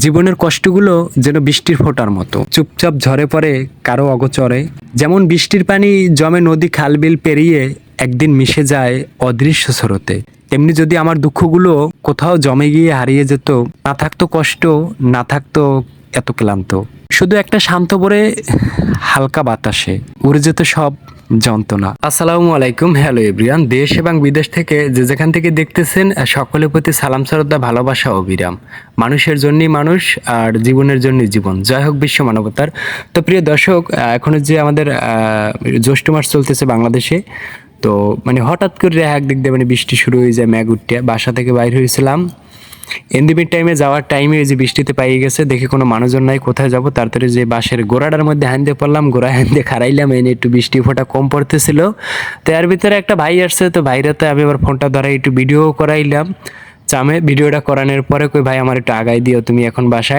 জীবনের কষ্টগুলো যেন বৃষ্টির ফোঁটার মতো চুপচাপ ঝরে পড়ে কারো অগোচরে। যেমন বৃষ্টির পানি জমে নদী খালবিল পেরিয়ে একদিন মিশে যায় অদৃশ্য স্রোতে, তেমনি যদি আমার দুঃখগুলো কোথাও জমে গিয়ে হারিয়ে যেত, না থাকতো কষ্ট, না থাকতো এত ক্লান্ত, শুধু একটা শান্ত পরে হালকা বাতাসে উড়ে যেত সব যন্ত্রণা। আসসালামু আলাইকুম, হ্যালো এভরিওয়ান। দেশ এবং বিদেশ থেকে যে যেখান থেকে দেখতেছেন সকলের প্রতি সালাম শ্রদ্ধা ভালোবাসা অবিরাম। মানুষের জন্যই মানুষ আর জীবনের জন্যই জীবন, জয় হোক বিশ্ব মানবতার। তো প্রিয় দর্শক, এখন যে আমাদের জ্যৈষ্ঠ মাস চলতেছে বাংলাদেশে, তো মানে হঠাৎ করে একদিক দিয়ে মানে বৃষ্টি শুরু হয়ে যায়, মেঘ উঠতে বাসা থেকে বাইর হয়েছিলাম। এনডিপির টাইমে যাওয়ার টাইমে এই যে বৃষ্টিতে পাইয়ে গেছে, দেখে কোনো মানুষজন নাই, কোথায় যাব, তাড়াতাড়ি যে বাসের গোড়াটার মধ্যে হাঁদতে পড়লাম, গোড়া হাঁদতে খারাইলাম, এনে একটু বৃষ্টি ফোঁটা কম পড়তেছিল। তো এর ভিতরে একটা ভাই আসছে, তো ভাইরাতে আমি আবার ফোনটা ধরাই একটু ভিডিও করাইলাম। চামে ভিডিওটা করানোর পরে কই ভাই আমার একটু আগাই দিও তুমি এখন বাসায়।